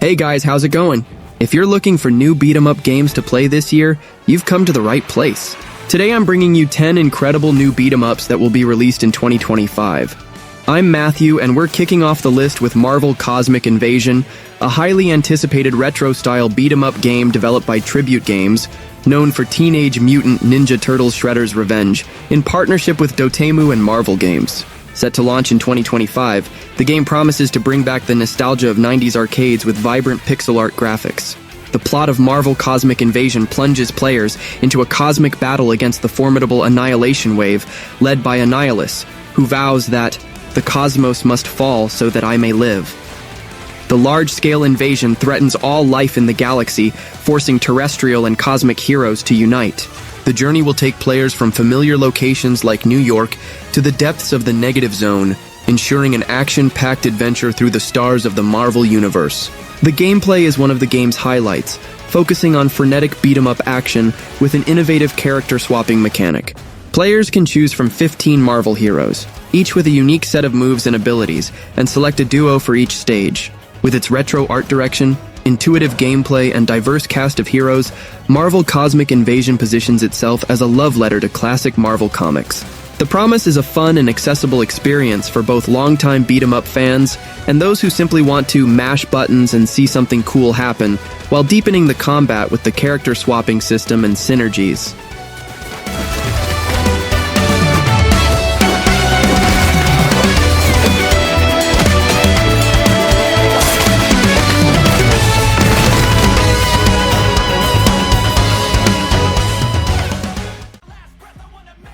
Hey guys, how's it going? If you're looking for new beat-em-up games to play this year, you've come to the right place. Today I'm bringing you 10 incredible new beat-em-ups that will be released in 2025. I'm Matthew, and we're kicking off the list with Marvel Cosmic Invasion, a highly anticipated retro-style beat-em-up game developed by Tribute Games, known for Teenage Mutant Ninja Turtles Shredder's Revenge, in partnership with Dotemu and Marvel Games. Set to launch in 2025, the game promises to bring back the nostalgia of 90s arcades with vibrant pixel art graphics. The plot of Marvel Cosmic Invasion plunges players into a cosmic battle against the formidable Annihilation Wave, led by Annihilus, who vows that the cosmos must fall so that I may live. The large-scale invasion threatens all life in the galaxy, forcing terrestrial and cosmic heroes to unite. The journey will take players from familiar locations like New York to the depths of the Negative Zone, ensuring an action-packed adventure through the stars of the Marvel Universe. The gameplay is one of the game's highlights, focusing on frenetic beat-em-up action with an innovative character-swapping mechanic. Players can choose from 15 Marvel heroes, each with a unique set of moves and abilities, and select a duo for each stage. With its retro art direction, intuitive gameplay, and diverse cast of heroes, Marvel Cosmic Invasion positions itself as a love letter to classic Marvel comics. The promise is a fun and accessible experience for both longtime beat-em-up fans and those who simply want to mash buttons and see something cool happen, while deepening the combat with the character swapping system and synergies.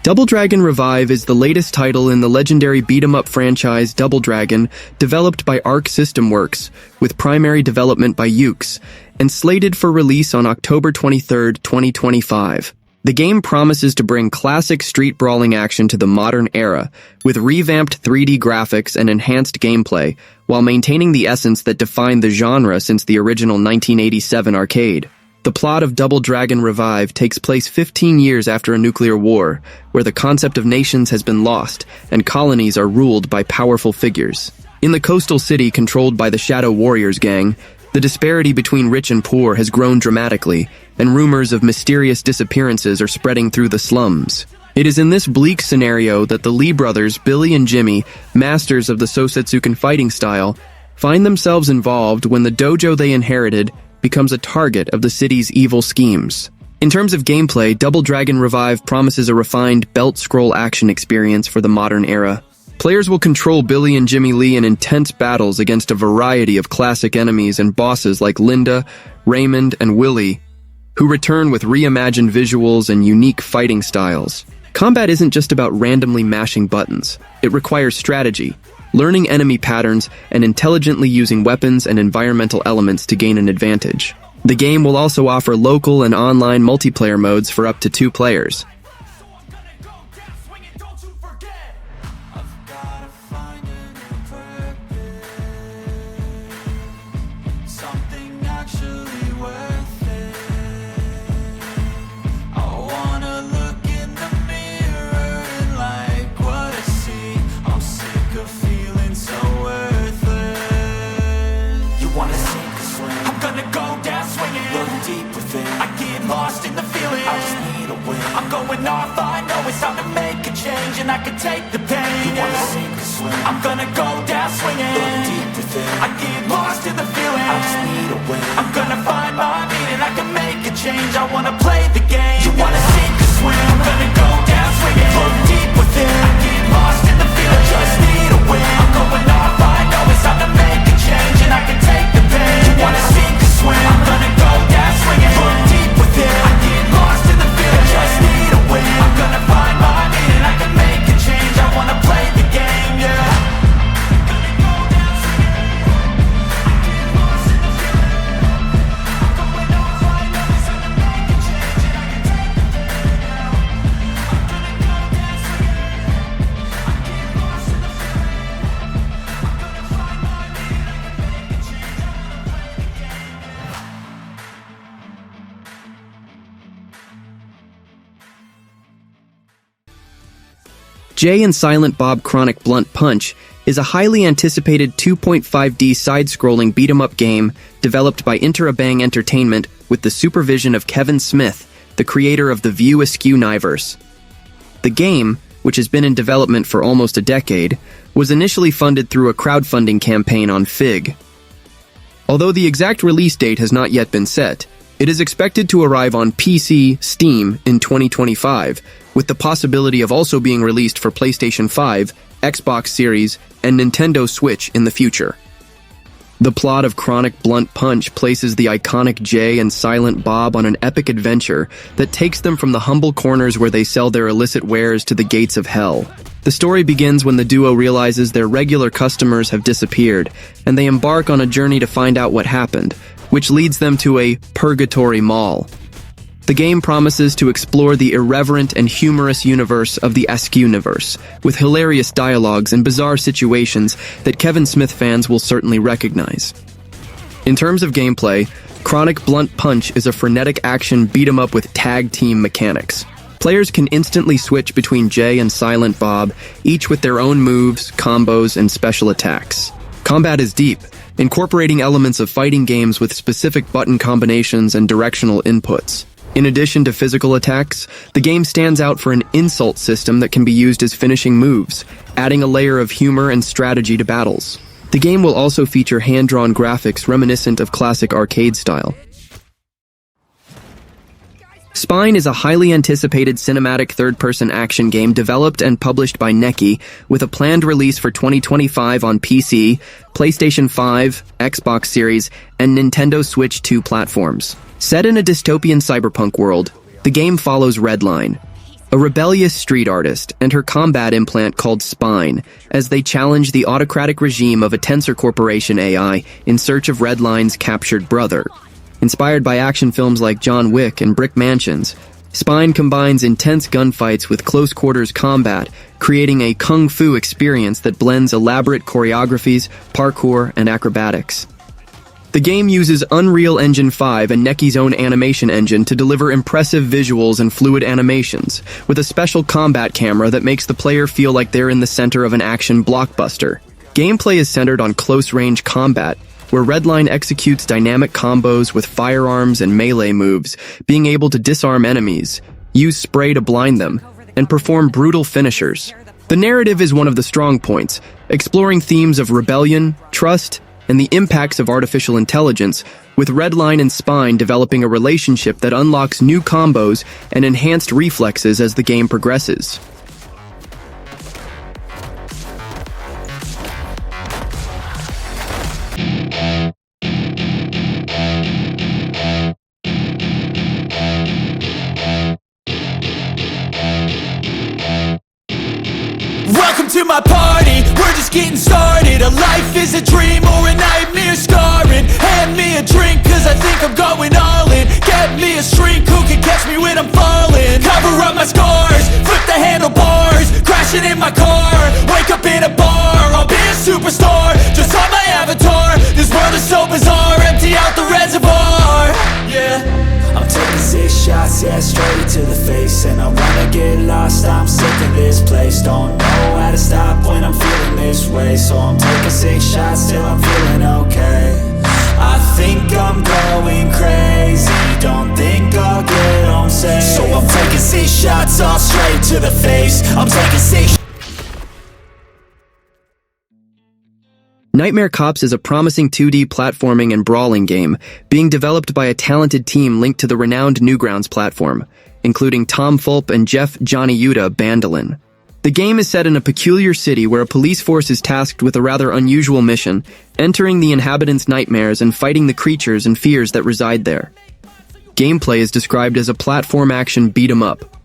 Double Dragon Revive is the latest title in the legendary beat-em-up franchise Double Dragon, developed by Arc System Works, with primary development by Yuke's, and slated for release on October 23, 2025. The game promises to bring classic street brawling action to the modern era, with revamped 3D graphics and enhanced gameplay, while maintaining the essence that defined the genre since the original 1987 arcade. The plot of Double Dragon Revive takes place 15 years after a nuclear war, where the concept of nations has been lost, and colonies are ruled by powerful figures. In the coastal city controlled by the Shadow Warriors gang, the disparity between rich and poor has grown dramatically, and rumors of mysterious disappearances are spreading through the slums. It is in this bleak scenario that the Lee brothers, Billy and Jimmy, masters of the Sosetsuken fighting style, find themselves involved when the dojo they inherited becomes a target of the city's evil schemes. In terms of gameplay, Double Dragon Revive promises a refined belt-scroll action experience for the modern era. Players will control Billy and Jimmy Lee in intense battles against a variety of classic enemies and bosses like Linda, Raymond, and Willie, who return with reimagined visuals and unique fighting styles. Combat isn't just about randomly mashing buttons. It requires strategy, learning enemy patterns, and intelligently using weapons and environmental elements to gain an advantage. The game will also offer local and online multiplayer modes for up to 2 players. I know it's time to make a change, and I can take the pain. You wanna sink or swim? I'm gonna go down swinging. Look deep within. I get lost in the feeling. I just need a win. I'm gonna find my meaning. I can make a change. I wanna play the game. You wanna sink or swim? I'm gonna go down swinging. Look deep within. I get lost in the feeling. I just need a win. I'm going off. I know it's time to make a change, and I can take the pain. You wanna sink or swim? I'm gonna go down swinging. Look deep within. I get lost in the feeling. I just need a win. I'm gonna find my meaning, I can make a change. I wanna play the game, yeah. Jay and Silent Bob Chronic Blunt Punch is a highly anticipated 2.5D side-scrolling beat-em-up game developed by Interabang Entertainment with the supervision of Kevin Smith, the creator of the View Askew-Niverse. The game, which has been in development for almost a decade, was initially funded through a crowdfunding campaign on Fig. Although the exact release date has not yet been set, it is expected to arrive on PC, Steam in 2025, with the possibility of also being released for PlayStation 5, Xbox Series, and Nintendo Switch in the future. The plot of Chronic Blunt Punch places the iconic Jay and Silent Bob on an epic adventure that takes them from the humble corners where they sell their illicit wares to the gates of hell. The story begins when the duo realizes their regular customers have disappeared, and they embark on a journey to find out what happened, which leads them to a purgatory mall. The game promises to explore the irreverent and humorous universe of the Askew-niverse, with hilarious dialogues and bizarre situations that Kevin Smith fans will certainly recognize. In terms of gameplay, Chronic Blunt Punch is a frenetic action beat-em-up with tag team mechanics. Players can instantly switch between Jay and Silent Bob, each with their own moves, combos, and special attacks. Combat is deep, incorporating elements of fighting games with specific button combinations and directional inputs. In addition to physical attacks, the game stands out for an insult system that can be used as finishing moves, adding a layer of humor and strategy to battles. The game will also feature hand-drawn graphics reminiscent of classic arcade style. Spine is a highly anticipated cinematic third-person action game developed and published by Neki, with a planned release for 2025 on PC, PlayStation 5, Xbox Series, and Nintendo Switch 2 platforms. Set in a dystopian cyberpunk world, the game follows Redline, a rebellious street artist, and her combat implant called Spine, as they challenge the autocratic regime of a Tensor Corporation AI in search of Redline's captured brother. Inspired by action films like John Wick and Brick Mansions, Spine combines intense gunfights with close-quarters combat, creating a kung fu experience that blends elaborate choreographies, parkour, and acrobatics. The game uses Unreal Engine 5 and Neki's own animation engine to deliver impressive visuals and fluid animations, with a special combat camera that makes the player feel like they're in the center of an action blockbuster. Gameplay is centered on close-range combat, where Redline executes dynamic combos with firearms and melee moves, being able to disarm enemies, use spray to blind them, and perform brutal finishers. The narrative is one of the strong points, exploring themes of rebellion, trust, and the impacts of artificial intelligence, with Redline and Spine developing a relationship that unlocks new combos and enhanced reflexes as the game progresses. Welcome to my party, we're just getting started. A life is a dream or a nightmare scarring. Hand me a drink cause I think I'm going all in. Get me a shrink who can catch me when I'm falling. Cover up my scars, flip the handlebars, crashing in my car, wake up in a bar. I'll be a superstar, just on my avatar. This world is so bizarre, empty out the reservoir. Yeah, I'm taking 6 shots, yeah, straight to the face. And I wanna get lost, I'm sick of this place. Don't know how to stop when I'm feeling this way. So I'm taking 6 shots till I'm feeling okay. I think I'm going crazy, don't think I'll get home safe. So I'm taking 6 shots all straight to the face. I'm taking 6. Nightmare Cops is a promising 2D platforming and brawling game being developed by a talented team linked to the renowned Newgrounds platform, including Tom Fulp and Jeff Johnny Yuta Bandolin. The game is set in a peculiar city where a police force is tasked with a rather unusual mission, entering the inhabitants' nightmares and fighting the creatures and fears that reside there. Gameplay is described as a platform action beat-em-up.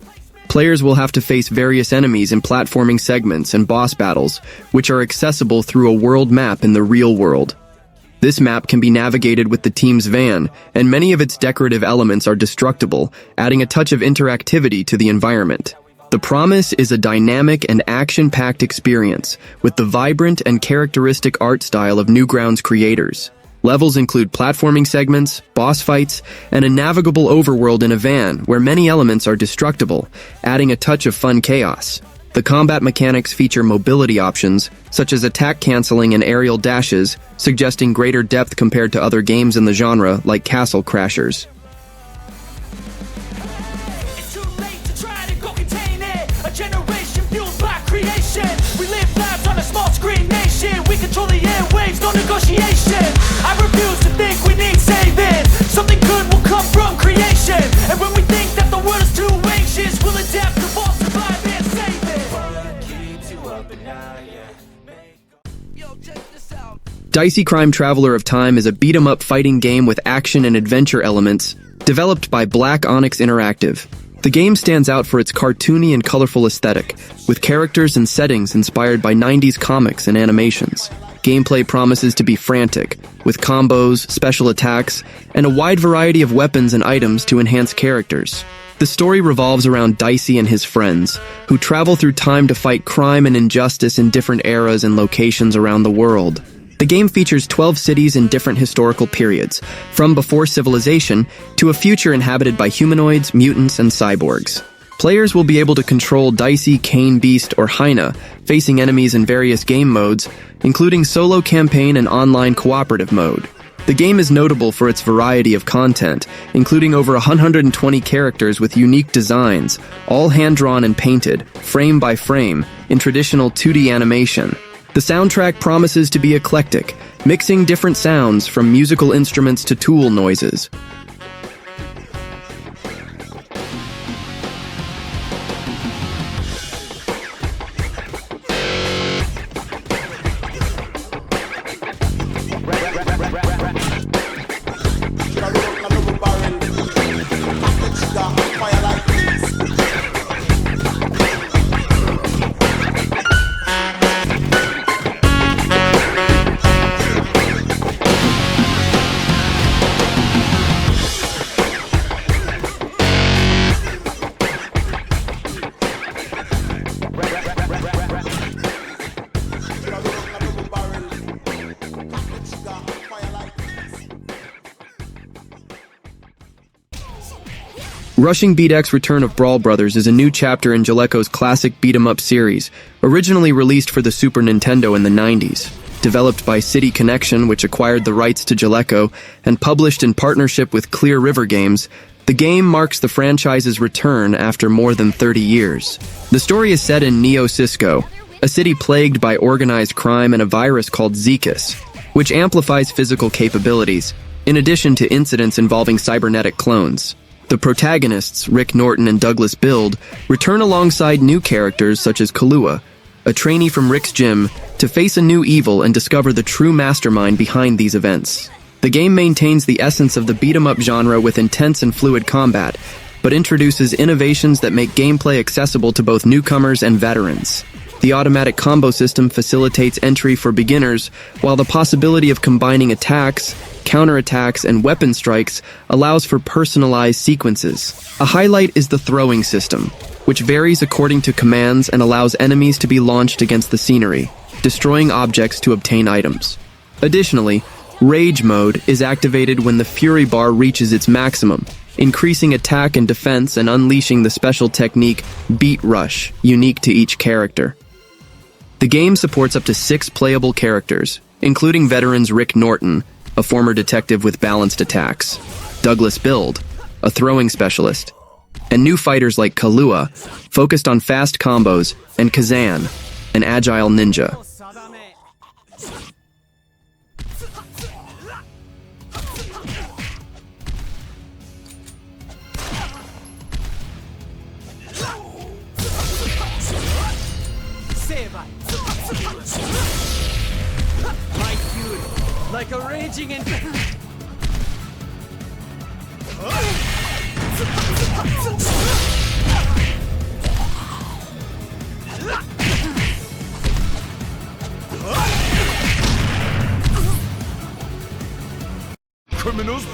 Players will have to face various enemies in platforming segments and boss battles, which are accessible through a world map in the real world. This map can be navigated with the team's van, and many of its decorative elements are destructible, adding a touch of interactivity to the environment. The promise is a dynamic and action-packed experience, with the vibrant and characteristic art style of Newgrounds creators. Levels include platforming segments, boss fights, and a navigable overworld in a van where many elements are destructible, adding a touch of fun chaos. The combat mechanics feature mobility options, such as attack canceling and aerial dashes, suggesting greater depth compared to other games in the genre, like Castle Crashers. It's too late to try to go contain it. A generation fueled by creation. We live lives on a small screen nation. We control the airwaves, no negotiation. I refuse to think we need saving. Something good will come from creation. And when we think that the world is too anxious, we'll adapt, evolve, survive, and save it. Dicey Krime Traveler of Time is a beat-em-up fighting game with action and adventure elements, developed by Black Onyx Interactive. The game stands out for its cartoony and colorful aesthetic, with characters and settings inspired by 90s comics and animations. Gameplay promises to be frantic, with combos, special attacks, and a wide variety of weapons and items to enhance characters. The story revolves around Dicey and his friends, who travel through time to fight crime and injustice in different eras and locations around the world. The game features 12 cities in different historical periods, from before civilization to a future inhabited by humanoids, mutants, and cyborgs. Players will be able to control Dicey, Cain, Beast, or Hyena, facing enemies in various game modes, including solo campaign and online cooperative mode. The game is notable for its variety of content, including over 120 characters with unique designs, all hand-drawn and painted, frame by frame, in traditional 2D animation. The soundtrack promises to be eclectic, mixing different sounds from musical instruments to tool noises. Rushing Beat X Return of Brawl Brothers is a new chapter in Jaleco's classic beat-em-up series, originally released for the Super Nintendo in the 90s. Developed by City Connection, which acquired the rights to Jaleco, and published in partnership with Clear River Games, the game marks the franchise's return after more than 30 years. The story is set in Neo Cisco, a city plagued by organized crime and a virus called Zecus, which amplifies physical capabilities, in addition to incidents involving cybernetic clones. The protagonists, Rick Norton and Douglas Build, return alongside new characters such as Kahlua, a trainee from Rick's gym, to face a new evil and discover the true mastermind behind these events. The game maintains the essence of the beat-em-up genre with intense and fluid combat, but introduces innovations that make gameplay accessible to both newcomers and veterans. The automatic combo system facilitates entry for beginners, while the possibility of combining attacks, counterattacks, and weapon strikes allows for personalized sequences. A highlight is the throwing system, which varies according to commands and allows enemies to be launched against the scenery, destroying objects to obtain items. Additionally, Rage mode is activated when the Fury bar reaches its maximum, increasing attack and defense and unleashing the special technique Beat Rush, unique to each character. The game supports up to 6 playable characters, including veterans Rick Norton, a former detective with balanced attacks, Douglas Build, a throwing specialist, and new fighters like Kahlua, focused on fast combos, and Kazan, an agile ninja. My fury, like a raging and criminals.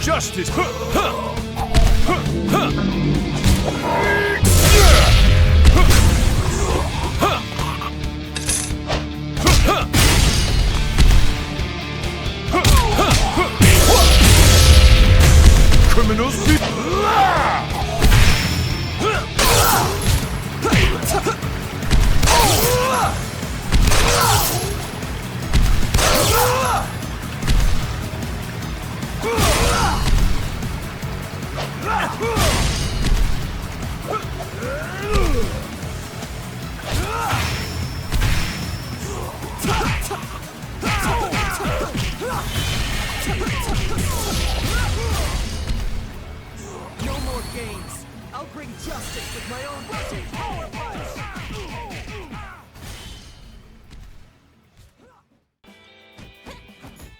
Justice. No more games. I'll bring justice with my own rushing power punch.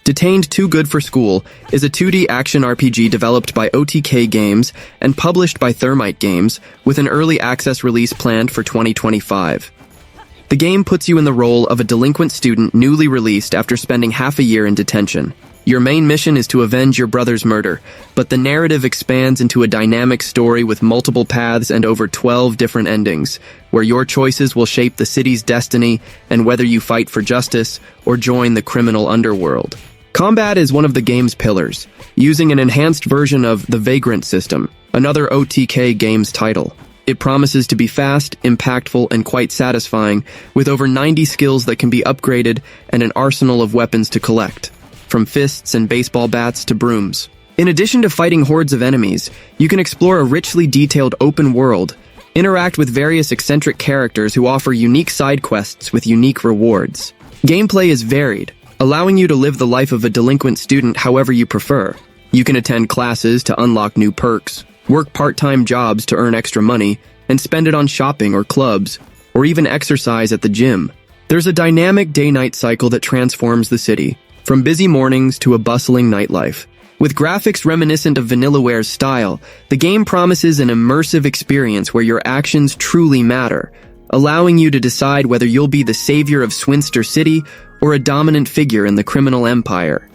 Detained Too Good for School is a 2D action RPG developed by OTK Games and published by Thermite Games, with an early access release planned for 2025. The game puts you in the role of a delinquent student newly released after spending half a year in detention. Your main mission is to avenge your brother's murder, but the narrative expands into a dynamic story with multiple paths and over 12 different endings, where your choices will shape the city's destiny and whether you fight for justice or join the criminal underworld. Combat is one of the game's pillars, using an enhanced version of the Vagrant system, another OTK Games title. It promises to be fast, impactful, and quite satisfying, with over 90 skills that can be upgraded and an arsenal of weapons to collect, from fists and baseball bats to brooms. In addition to fighting hordes of enemies, you can explore a richly detailed open world, interact with various eccentric characters who offer unique side quests with unique rewards. Gameplay is varied, allowing you to live the life of a delinquent student however you prefer. You can attend classes to unlock new perks, work part-time jobs to earn extra money, and spend it on shopping or clubs, or even exercise at the gym. There's a dynamic day-night cycle that transforms the city, from busy mornings to a bustling nightlife. With graphics reminiscent of Vanillaware's style, the game promises an immersive experience where your actions truly matter, allowing you to decide whether you'll be the savior of Swinster City or a dominant figure in the criminal empire.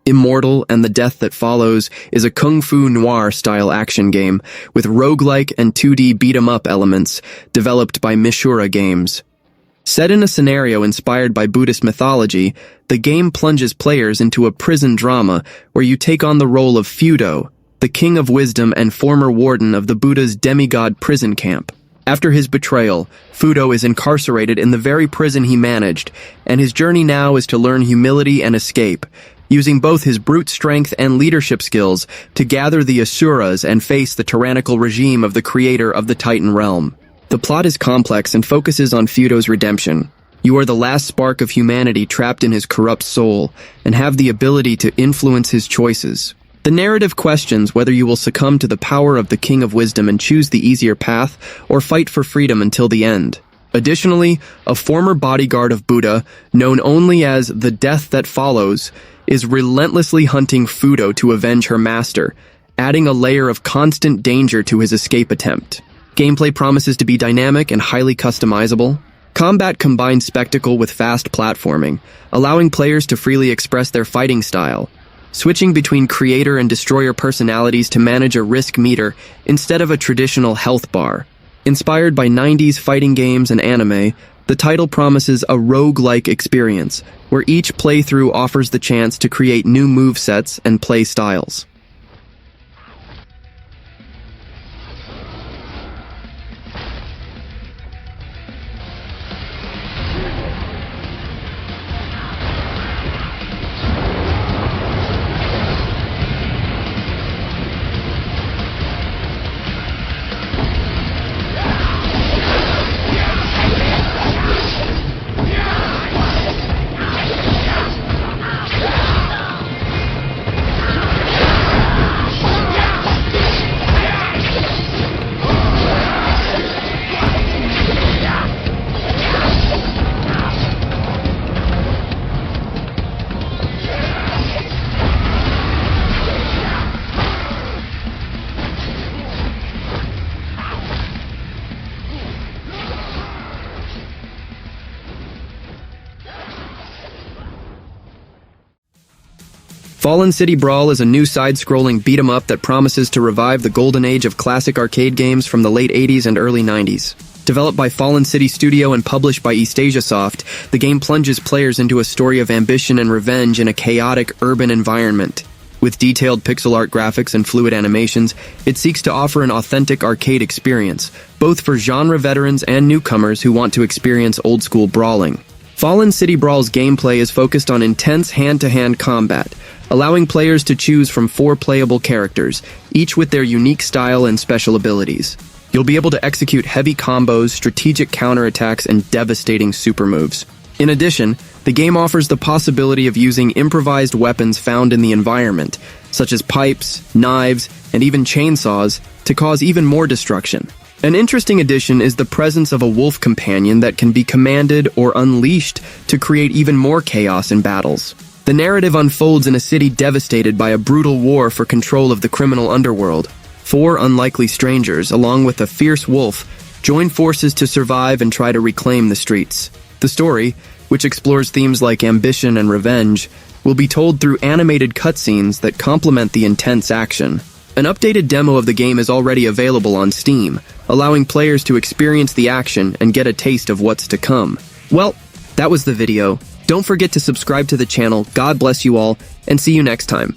Immortal and the Death That Follows is a kung fu noir-style action game with roguelike and 2D beat-em-up elements developed by Mishura Games. Set in a scenario inspired by Buddhist mythology, the game plunges players into a prison drama where you take on the role of Fudo, the king of wisdom and former warden of the Buddha's demigod prison camp. After his betrayal, Fudo is incarcerated in the very prison he managed, and his journey now is to learn humility and escape, using both his brute strength and leadership skills to gather the Asuras and face the tyrannical regime of the creator of the Titan realm. The plot is complex and focuses on Fudo's redemption. You are the last spark of humanity trapped in his corrupt soul, and have the ability to influence his choices. The narrative questions whether you will succumb to the power of the King of Wisdom and choose the easier path, or fight for freedom until the end. Additionally, a former bodyguard of Buddha, known only as the Death That Follows, is relentlessly hunting Fudo to avenge her master, adding a layer of constant danger to his escape attempt. Gameplay promises to be dynamic and highly customizable. Combat combines spectacle with fast platforming, allowing players to freely express their fighting style, switching between creator and destroyer personalities to manage a risk meter instead of a traditional health bar. Inspired by 90s fighting games and anime, the title promises a roguelike experience, where each playthrough offers the chance to create new movesets and play styles. Fallen City Brawl is a new side-scrolling beat-em-up that promises to revive the golden age of classic arcade games from the late 80s and early 90s. Developed by Fallen City Studio and published by Eastasia Soft, the game plunges players into a story of ambition and revenge in a chaotic urban environment. With detailed pixel art graphics and fluid animations, it seeks to offer an authentic arcade experience, both for genre veterans and newcomers who want to experience old-school brawling. Fallen City Brawl's gameplay is focused on intense hand-to-hand combat, allowing players to choose from 4 playable characters, each with their unique style and special abilities. You'll be able to execute heavy combos, strategic counterattacks, and devastating super moves. In addition, the game offers the possibility of using improvised weapons found in the environment, such as pipes, knives, and even chainsaws, to cause even more destruction. An interesting addition is the presence of a wolf companion that can be commanded or unleashed to create even more chaos in battles. The narrative unfolds in a city devastated by a brutal war for control of the criminal underworld. 4 unlikely strangers, along with a fierce wolf, join forces to survive and try to reclaim the streets. The story, which explores themes like ambition and revenge, will be told through animated cutscenes that complement the intense action. An updated demo of the game is already available on Steam, allowing players to experience the action and get a taste of what's to come. Well, that was the video. Don't forget to subscribe to the channel. God bless you all, and see you next time.